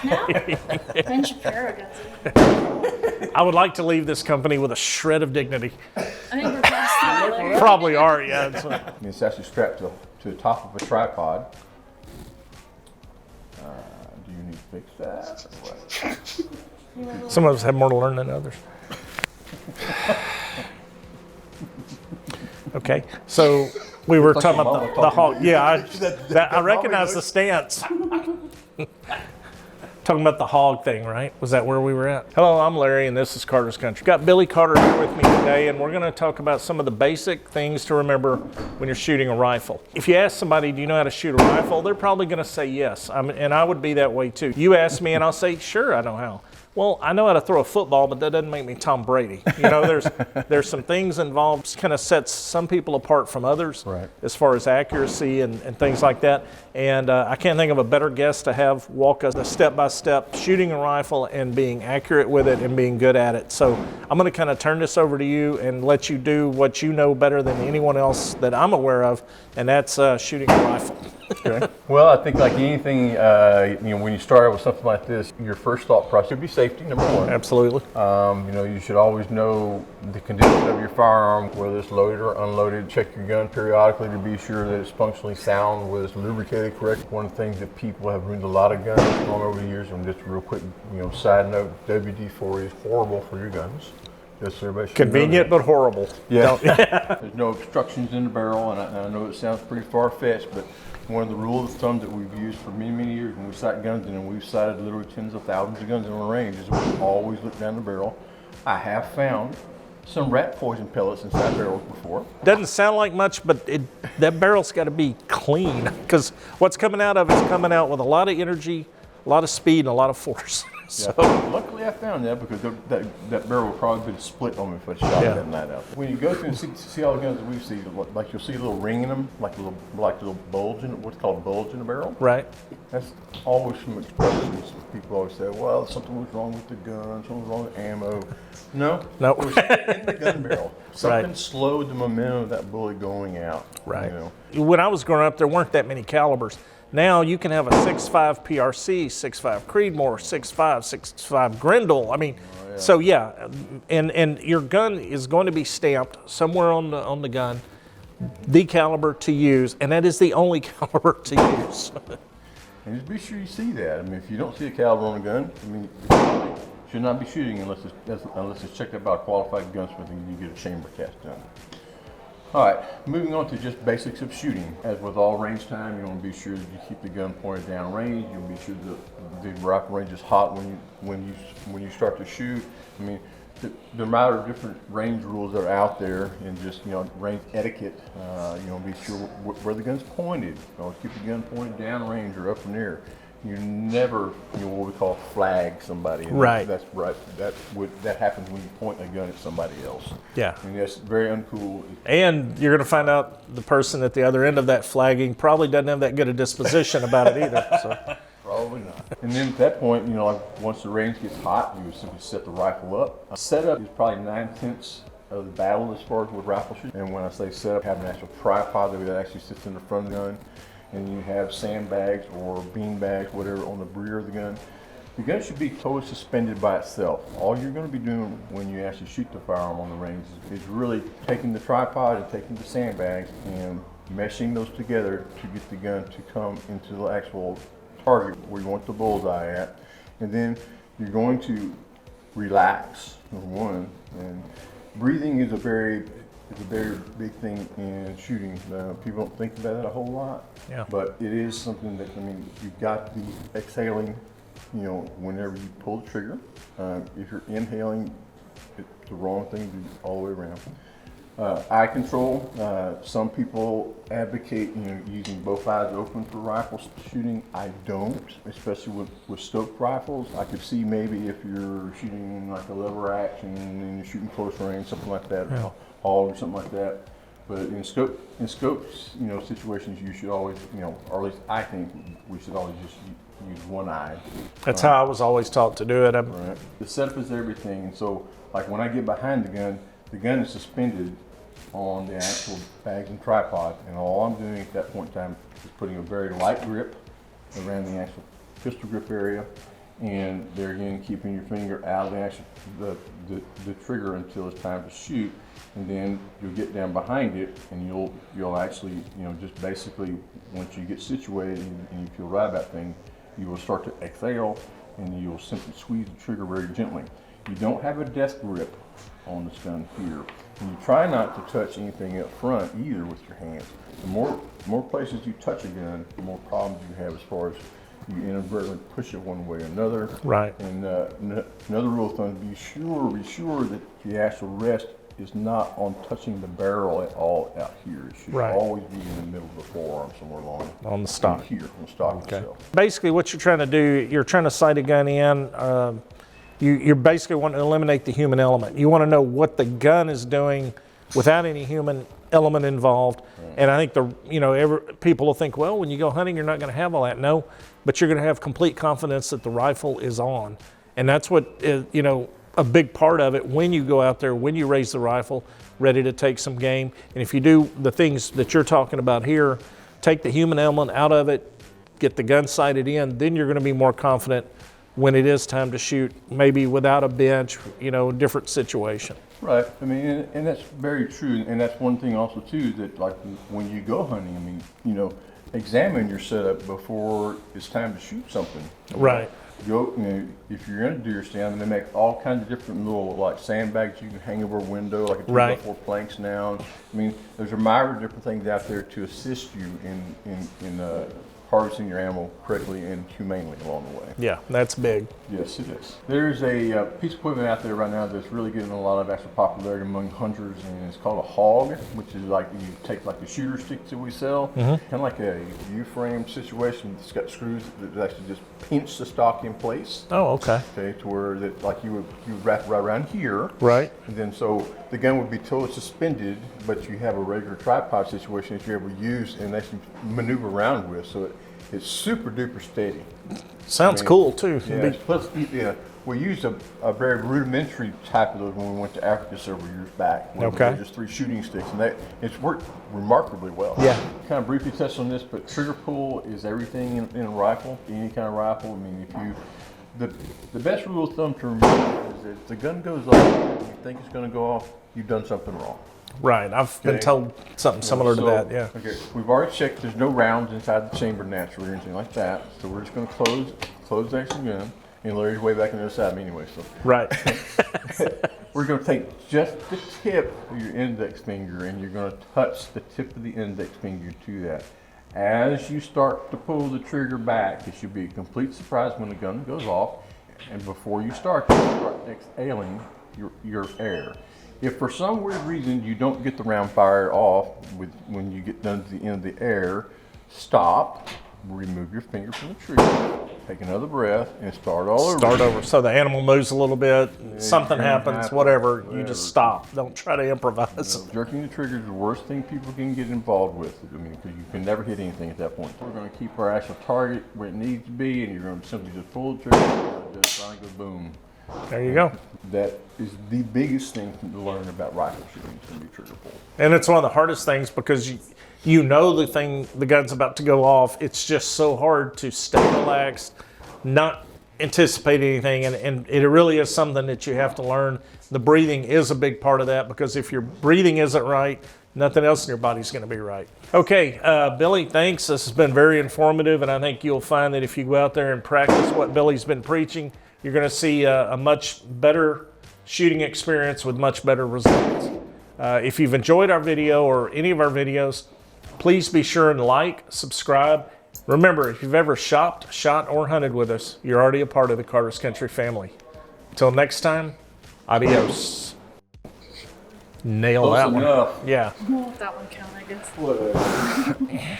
No? Ben Shapiro does it. I would like to leave this company with a shred of dignity. I think we're past that later. Probably are, yeah. It's actually strapped to the top of a tripod. Do you need to fix that? Or what? Some of us have more to learn than others. Okay, so we were talking about the hog. Yeah, I recognize the stance. Talking about the hog thing, right? Was that where we were at? Hello, I'm Larry, and this is Carter's Country. Got Billy Carter here with me today, and we're going to talk about some of the basic things to remember when you're shooting a rifle. If you ask somebody, do you know how to shoot a rifle? They're probably going to say yes, and I would be that way too. You ask me, and I'll say, sure, I know how. Well, I know how to throw a football, but that doesn't make me Tom Brady. You know, there's some things involved, kind of sets some people apart from others, right, as far as accuracy and things like that. And I can't think of a better guest to have walk us step-by-step shooting a rifle and being accurate with it and being good at it. So I'm going to kind of turn this over to you and let you do what you know better than anyone else that I'm aware of, and that's shooting a rifle. Okay. Well, I think like anything, when you start out with something like this, your first thought process should be safety, number one. Absolutely. You should always know the condition of your firearm, whether it's loaded or unloaded. Check your gun periodically to be sure that it's functionally sound, whether it's lubricated correct. One of the things that people have ruined a lot of guns on over the years, and just a real quick, side note, WD-40 is horrible for your guns. Just so everybody should Convenient but horrible. Yeah. There's no obstructions in the barrel, and I know it sounds pretty far-fetched, but one of the rules of thumb that we've used for many, many years when we sight guns, and we've sighted literally tens of thousands of guns in a range, is we always look down the barrel. I have found some rat poison pellets inside barrels before. Doesn't sound like much, but that barrel's got to be clean, because what's coming out of it's coming out with a lot of energy, a lot of speed, and a lot of force. So luckily I found that, because that barrel would probably been split on me if I shot that night out. When you go through and see all the guns that we see, like you'll see a little ring in them, like a little bulge in it, what's called a bulge in the barrel. Right. That's always from expressions. People always say, well, something was wrong with the gun, something was wrong with ammo. No. Nope. It was in the gun barrel. Something slowed the momentum of that bullet going out. Right. When I was growing up, there weren't that many calibers. Now you can have a 6.5 PRC, 6.5 Creedmoor, 6.5 Grendel. I mean, so yeah, and your gun is going to be stamped somewhere on the gun, the caliber to use, and that is the only caliber to use. And just be sure you see that. I mean, if you don't see a caliber on a gun, I mean, you should not be shooting unless it's checked out by a qualified gunsmith and you get a chamber cast done. All right, moving on to just basics of shooting. As with all range time, you want to be sure that you keep the gun pointed down range. You want to be sure that the rifle range is hot when you start to shoot. I mean, the amount of different range rules that are out there, and just range etiquette. You want to be sure where the gun's pointed. You always keep the gun pointed down range or up in the air. You never, what we call flag somebody. Right. That's right. That happens when you point a gun at somebody else. Yeah. And that's very uncool. And you're going to find out the person at the other end of that flagging probably doesn't have that good a disposition about it either. So. Probably not. And then at that point, like once the range gets hot, you would simply set the rifle up. Setup is probably 9/10 of the battle as far as with rifle shooting. And when I say setup, have an actual tripod that actually sits in the front of the gun. And you have sandbags or bean bags, whatever, on the rear of the gun. The gun should be totally suspended by itself. All you're going to be doing when you actually shoot the firearm on the range is really taking the tripod and taking the sandbags and meshing those together to get the gun to come into the actual target where you want the bullseye at. And then you're going to relax, number one. And breathing is a very big thing in shooting. People don't think about it a whole lot, but it is something that, you've got to be exhaling, whenever you pull the trigger. If you're inhaling, it's the wrong thing to do all the way around. Eye control, some people advocate, using both eyes open for rifle shooting. I don't, especially with scoped rifles. I could see maybe if you're shooting like a lever action and you're shooting close range, something like that. Or something like that. But in scopes, situations, you should always, or at least I think we should always just use one eye. That's how I was always taught to do it. Right. The setup is everything. And so, like when I get behind the gun is suspended on the actual bags and tripod, and all I'm doing at that point in time is putting a very light grip around the actual pistol grip area, And there again, keeping your finger out of the trigger until it's time to shoot, and then you'll get down behind it, and you'll actually, you know, just basically once you get situated and you feel right about things, you will start to exhale, and you'll simply squeeze the trigger very gently. You don't have a death grip on this gun here, and you try not to touch anything up front either with your hands. The more places you touch a gun, the more problems you have as far as you inadvertently push it one way or another. Right. And another rule of thumb: be sure that the actual rest is not on touching the barrel at all out here. It should always be in the middle of the forearm, somewhere along on the stock. Here, on the stock itself. Basically, what you're trying to do, you're trying to sight a gun in. You're basically wanting to eliminate the human element. You want to know what the gun is doing without any human element involved. Right. And I think people will think, well, when you go hunting, you're not going to have all that. No, but you're going to have complete confidence that the rifle is on, and that's what a big part of it when you go out there, when you raise the rifle, ready to take some game. And if you do the things that you're talking about here, take the human element out of it, get the gun sighted in, then you're going to be more confident when it is time to shoot, maybe without a bench, different situation. Right. I mean, and that's very true. And that's one thing also too, that like when you go hunting, I mean, examine your setup before it's time to shoot something. Right. If you're going to do your stand, they make all kinds of different little like sandbags you can hang over a window, like a 2x4 planks now. I mean, there's a myriad of different things out there to assist you in harvesting your ammo correctly and humanely along the way. Yeah, that's big. Yes, it is. There's a piece of equipment out there right now that's really getting a lot of actual popularity among hunters, and it's called a hog, which is like you take like the shooter sticks that we sell, kind of like a U-frame situation. It's got screws that actually just pinch the stock in place. Oh, okay. Okay, to where that like you would wrap it right around here. Right. And then so the gun would be totally suspended, but you have a regular tripod situation that you're able to use and actually maneuver around with. So it's super duper steady. Sounds cool too. Yeah, plus, we used a very rudimentary type of those when we went to Africa several years back. Where Okay. we just 3 shooting sticks, and it's worked remarkably well. Yeah. Kind of briefly touched on this, but trigger pull is everything in a rifle, any kind of rifle. I mean, the best rule of thumb to remember is that if the gun goes off and you think it's going to go off, you've done something wrong. Right, I've been told something similar to that, yeah. Okay, we've already checked, there's no rounds inside the chamber naturally or anything like that, so we're just going to close the actual gun, and Larry's way back on the other side anyway, so. Right. We're going to take just the tip of your index finger, and you're going to touch the tip of the index finger to that. As you start to pull the trigger back, it should be a complete surprise when the gun goes off, and before you start exhaling your air. If for some weird reason you don't get the round fired off when you get done to the end of the air, stop, remove your finger from the trigger, take another breath, and start all over. Start over. So the animal moves a little bit, something happens, whatever, you just stop. Don't try to improvise. Jerking the trigger is the worst thing people can get involved with. I mean, because you can never hit anything at that point. We're going to keep our actual target where it needs to be, and you're going to simply just pull the trigger, and just finally go boom. There you go. That is the biggest thing to learn about rifle shooting, is going to be trigger pull. And it's one of the hardest things because the gun's about to go off. It's just so hard to stay relaxed, not anticipate anything, and it really is something that you have to learn. The breathing is a big part of that, because if your breathing isn't right, nothing else in your body's going to be right. Okay, Billy, thanks. This has been very informative, and I think you'll find that if you go out there and practice what Billy's been preaching, you're going to see a much better shooting experience with much better results. If you've enjoyed our video or any of our videos, please be sure and like, subscribe. Remember, if you've ever shopped, shot, or hunted with us, you're already a part of the Carter's Country family. Until next time, adios. Nail that one. Enough. Yeah. We'll let that one count, I guess. Whatever.